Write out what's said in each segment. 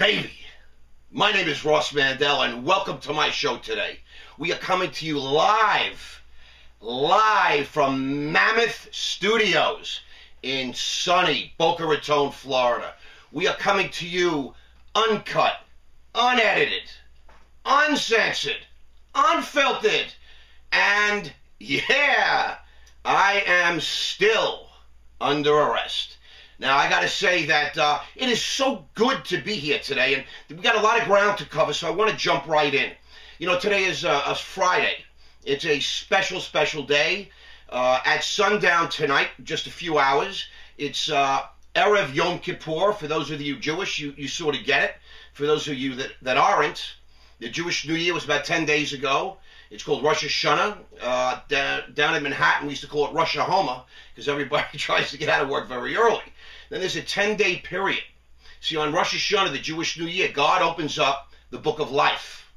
Baby, my name is Ross Mandell, and welcome to my show today. We are coming to you live from Mammoth Studios in sunny Boca Raton, Florida. We are coming to you uncut, unedited, uncensored, unfiltered, and yeah, I am still under arrest. Now, I got to say that it is so good to be here today, and we got a lot of ground to cover, so I want to jump right in. You know, today is a Friday. It's a special day. At sundown tonight, just a few hours, it's Erev Yom Kippur. For those of you Jewish, you sort of get it. For those of you that aren't, the Jewish New Year was about 10 days ago. It's called Rosh Hashanah. Down in Manhattan, we used to call it Rosh Hashanah because everybody tries to get out of work very early. Then there's a 10-day period. See, on Rosh Hashanah, the Jewish New Year, God opens up the book of life.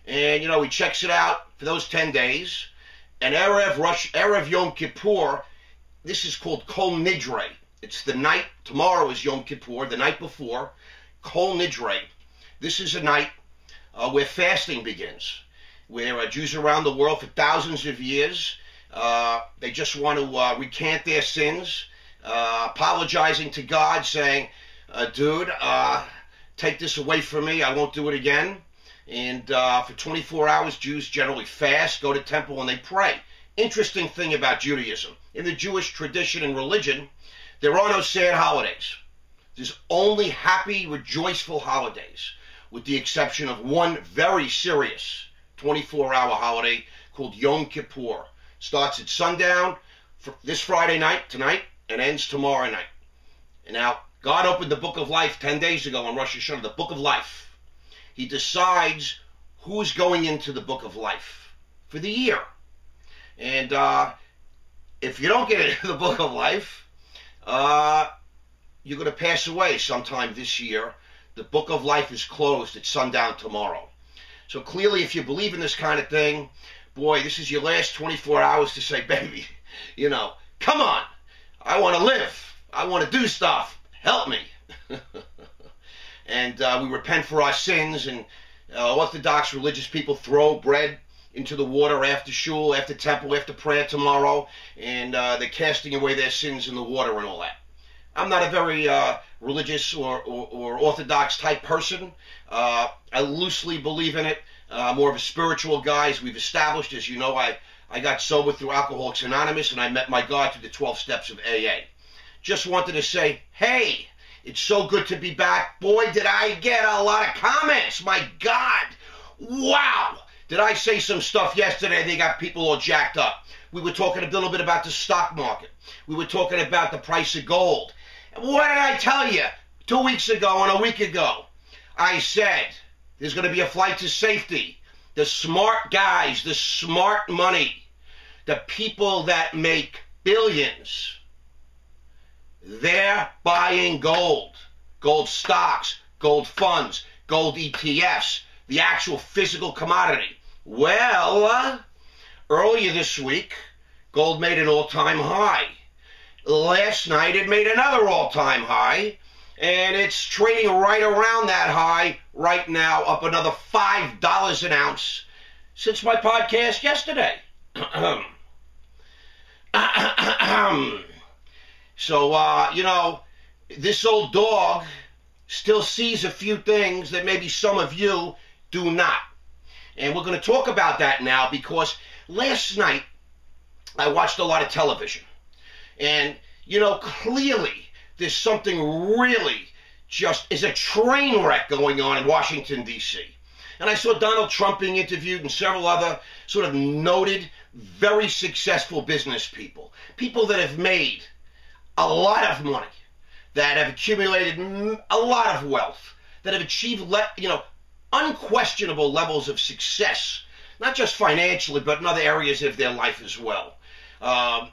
And, you know, he checks it out for those 10 days. And Erev Yom Kippur, this is called Kol Nidre. It's the night, tomorrow is Yom Kippur, the night before, Kol Nidre. This is a night where fasting begins, where Jews around the world for thousands of years, they just want to recant their sins, apologizing to God, saying, dude, take this away from me, I won't do it again. And for 24 hours, Jews generally fast, go to temple, and they pray. Interesting thing about Judaism. In the Jewish tradition and religion, there are no sad holidays. There's only happy, rejoiceful holidays, with the exception of one very serious 24-hour holiday called Yom Kippur. Starts at sundown this Friday night, tonight, and ends tomorrow night. And now, God opened the book of life 10 days ago on Rosh Hashanah, the book of life. He decides who's going into the book of life for the year. And if you don't get into the book of life, you're going to pass away sometime this year. The book of life is closed at sundown tomorrow. So clearly, if you believe in this kind of thing, boy, this is your last 24 hours to say, baby, you know, come on. I want to live. I want to do stuff. Help me. And we repent for our sins, and Orthodox religious people throw bread into the water after shul, after temple, after prayer tomorrow, and they're casting away their sins in the water and all that. I'm not a very religious or Orthodox type person. I loosely believe in it. More of a spiritual guy, as we've established. As you know, I got sober through Alcoholics Anonymous, and I met my God through the 12 steps of AA. Just wanted to say, hey, it's so good to be back. Boy, did I get a lot of comments. My God. Wow. Did I say some stuff yesterday? They got people all jacked up. We were talking a little bit about the stock market. We were talking about the price of gold. And what did I tell you 2 weeks ago and a week ago? I said there's going to be a flight to safety. The smart guys, the smart money, the people that make billions, they're buying gold, gold stocks, gold funds, gold ETFs, the actual physical commodity. Well, earlier this week, gold made an all-time high. Last night, it made another all-time high, and it's trading right around that high right now, up another $5 an ounce since my podcast yesterday. So, you know, this old dog still sees a few things that maybe some of you do not. And we're going to talk about that now because last night I watched a lot of television. And, you know, clearly there's something really just is a train wreck going on in Washington, D.C. And I saw Donald Trump being interviewed and several other sort of noted, very successful business people. People that have made a lot of money, that have accumulated a lot of wealth, that have achieved, you know, unquestionable levels of success, not just financially, but in other areas of their life as well,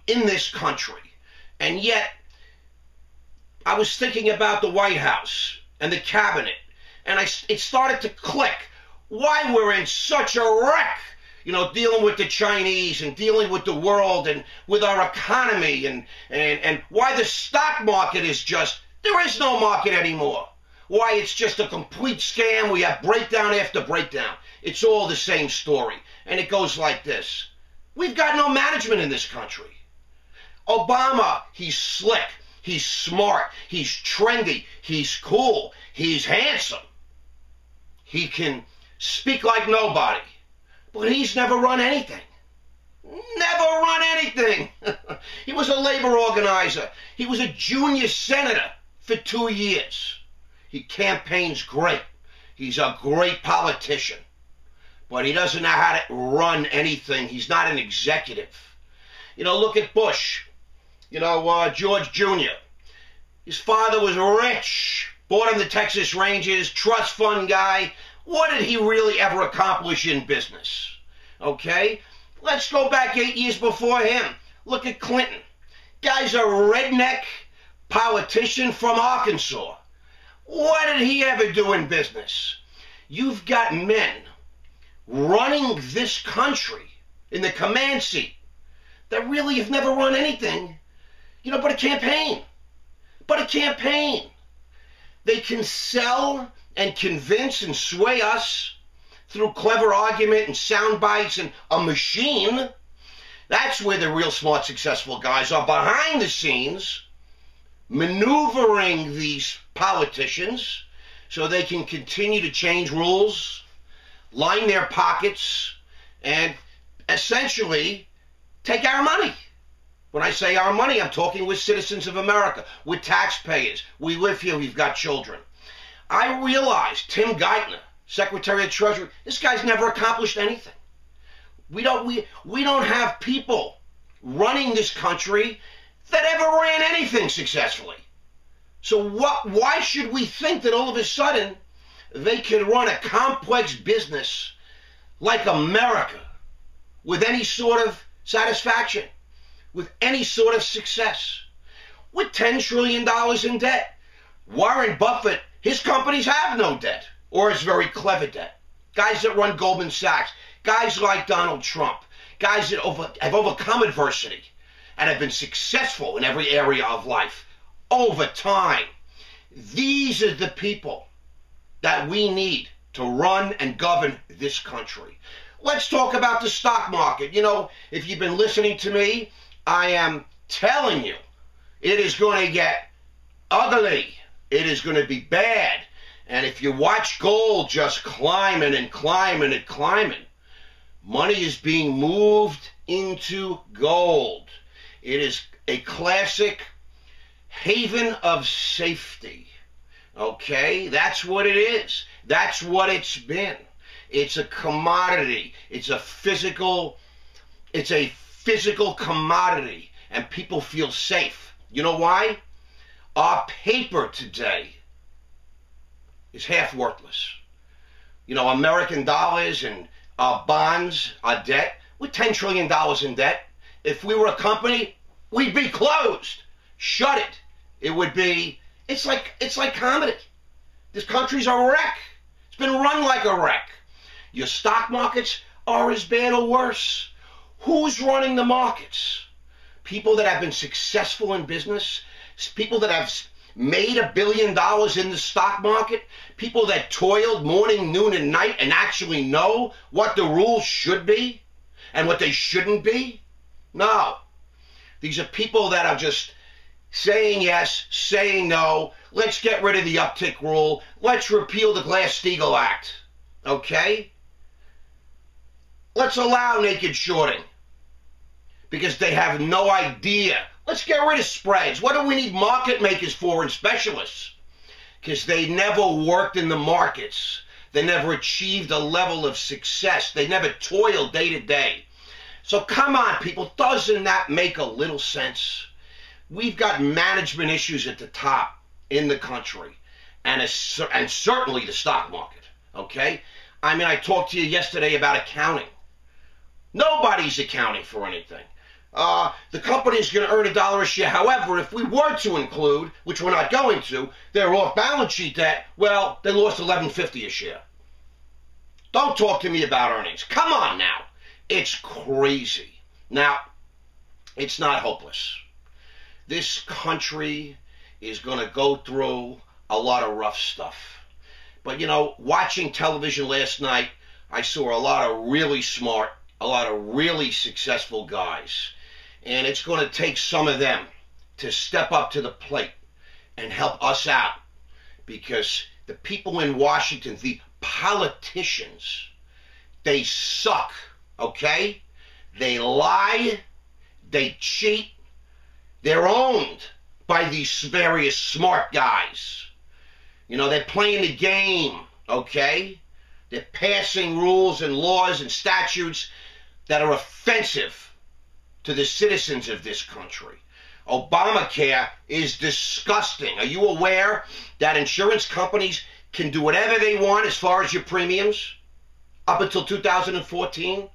in this country. And yet, I was thinking about the White House and the cabinet, and it started to click why we're in such a wreck, you know, dealing with the Chinese and dealing with the world and with our economy and why the stock market is just, there is no market anymore. why it's just a complete scam. We have breakdown after breakdown. It's all the same story. And it goes like this. We've got no management in this country. Obama, he's slick, he's smart, he's trendy, he's cool, he's handsome. He can speak like nobody. But he's never run anything. Never run anything. He was a labor organizer. He was a junior senator for 2 years. He campaigns great. He's a great politician. But he doesn't know how to run anything. He's not an executive. You know, look at Bush. You know, George Jr. His father was rich. Bought him the Texas Rangers. Trust fund guy. What did he really ever accomplish in business? Okay? Let's go back 8 years before him. Look at Clinton. Guy's a redneck politician from Arkansas. What did he ever do in business? You've got men running this country in the command seat that really have never run anything, you know, but a campaign. But a campaign. They can sell and convince and sway us through clever argument and sound bites and a machine. That's where the real smart, successful guys are, behind the scenes, maneuvering these politicians so they can continue to change rules, line their pockets, and essentially take our money. When I say our money, I'm talking with citizens of America, with taxpayers. We live here, we've got children. I realize Tim Geithner, Secretary of Treasury, this guy's never accomplished anything. We don't have people running this country that ever ran anything successfully. So why should we think that all of a sudden they can run a complex business like America with any sort of satisfaction, with any sort of success, with $10 trillion in debt? Warren Buffett, his companies have no debt, or it's very clever debt. Guys that run Goldman Sachs, guys like Donald Trump, guys that have overcome adversity and have been successful in every area of life over time. These are the people that we need to run and govern this country. Let's talk about the stock market. You know, if you've been listening to me, I am telling you, it is going to get ugly. It is going to be bad. And if you watch gold just climbing and climbing and climbing, money is being moved into gold. It is a classic haven of safety. Okay? That's what it is. That's what it's been. It's a commodity. It's a physical commodity, and people feel safe. You know why? Our paper today is half worthless. You know, American dollars and our bonds, our debt, we're $10 trillion in debt. If we were a company, we'd be closed. Shut it. It would be, it's like comedy. This country's a wreck. It's been run like a wreck. Your stock markets are as bad or worse. Who's running the markets? People that have been successful in business, people that have made $1 billion in the stock market, people that toiled morning, noon, and night and actually know what the rules should be and what they shouldn't be? No. These are people that are just saying yes, saying no. Let's get rid of the uptick rule. Let's repeal the Glass-Steagall Act. Okay? Let's allow naked shorting because they have no idea. Let's get rid of spreads. What do we need market makers for and specialists? Because they never worked in the markets. They never achieved a level of success. They never toiled day to day. So come on, people. Doesn't that make a little sense? We've got management issues at the top in the country, and certainly the stock market. Okay? I mean, I talked to you yesterday about accounting. Nobody's accounting for anything. The company's going to earn $1 a share. However, if we were to include, which we're not going to, their off-balance sheet debt, well, they lost $11.50 a share. Don't talk to me about earnings. Come on now. It's crazy. Now, it's not hopeless. This country is going to go through a lot of rough stuff. But, you know, watching television last night, I saw a lot of really smart, a lot of really successful guys. And it's going to take some of them to step up to the plate and help us out. Because the people in Washington, the politicians, they suck, okay? They lie, they cheat, they're owned by these various smart guys. You know, they're playing the game, okay? They're passing rules and laws and statutes that are offensive to the citizens of this country. Obamacare is disgusting. Are you aware that insurance companies can do whatever they want as far as your premiums up until 2014?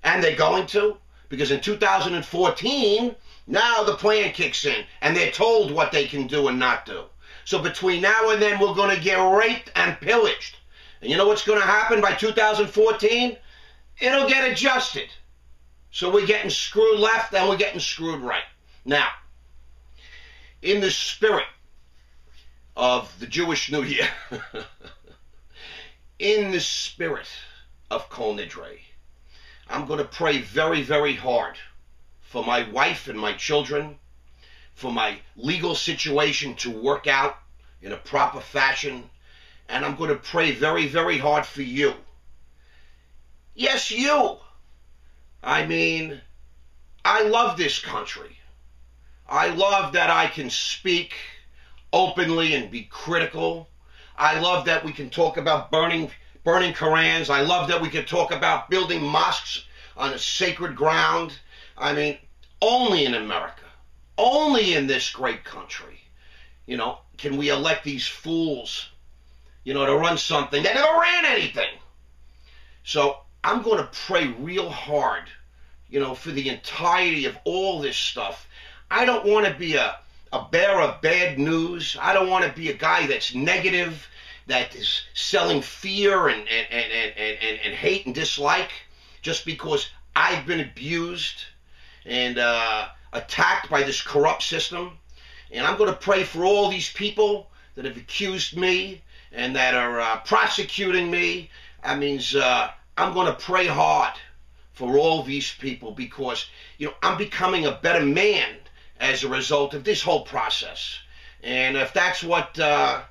And they're going to? Because in 2014, now the plan kicks in, and they're told what they can do and not do. So between now and then, we're going to get raped and pillaged. And you know what's going to happen by 2014? It'll get adjusted. So we're getting screwed left and we're getting screwed right. Now, in the spirit of the Jewish New Year, in the spirit of Kol Nidre, I'm going to pray very, very hard for my wife and my children, for my legal situation to work out in a proper fashion, and I'm going to pray very, very hard for you. Yes, you. I mean, I love this country. I love that I can speak openly and be critical. I love that we can talk about burning Korans. I love that we can talk about building mosques on a sacred ground. I mean, only in America, only in this great country, you know, can we elect these fools, you know, to run something that never ran anything. So I'm going to pray real hard, you know, for the entirety of all this stuff. I don't want to be a bearer of bad news. I don't want to be a guy that's negative, that is selling fear and hate and dislike just because I've been abused and attacked by this corrupt system. And I'm going to pray for all these people that have accused me and that are prosecuting me. That means I'm going to pray hard for all these people because, you know, I'm becoming a better man as a result of this whole process. And if that's what the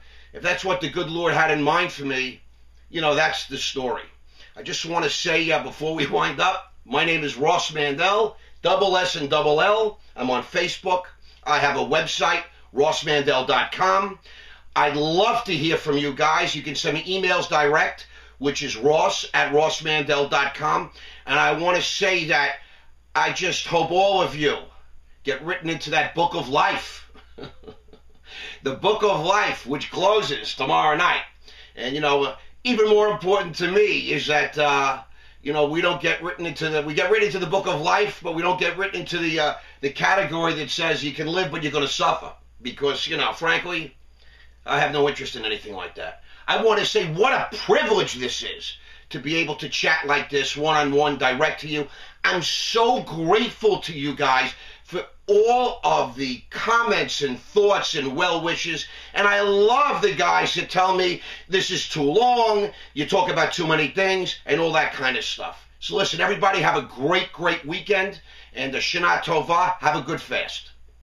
good Lord had in mind for me, you know, that's the story. I just want to say before we wind up, my name is Ross Mandell, double S and double L. I'm on Facebook. I have a website, rossmandell.com. I'd love to hear from you guys. You can send me emails direct, which is ross@rossmandell.com. And I want to say that I just hope all of you get written into that book of life. The book of life, which closes tomorrow night. And, you know, even more important to me is that, you know, we don't get written into we get written into the book of life, but we don't get written into the category that says you can live, but you're going to suffer. Because, you know, frankly, I have no interest in anything like that. I want to say what a privilege this is to be able to chat like this one-on-one direct to you. I'm so grateful to you guys for all of the comments and thoughts and well wishes. And I love the guys that tell me this is too long, you talk about too many things, and all that kind of stuff. So listen, everybody have a great, great weekend. And the Shana Tova, have a good fast.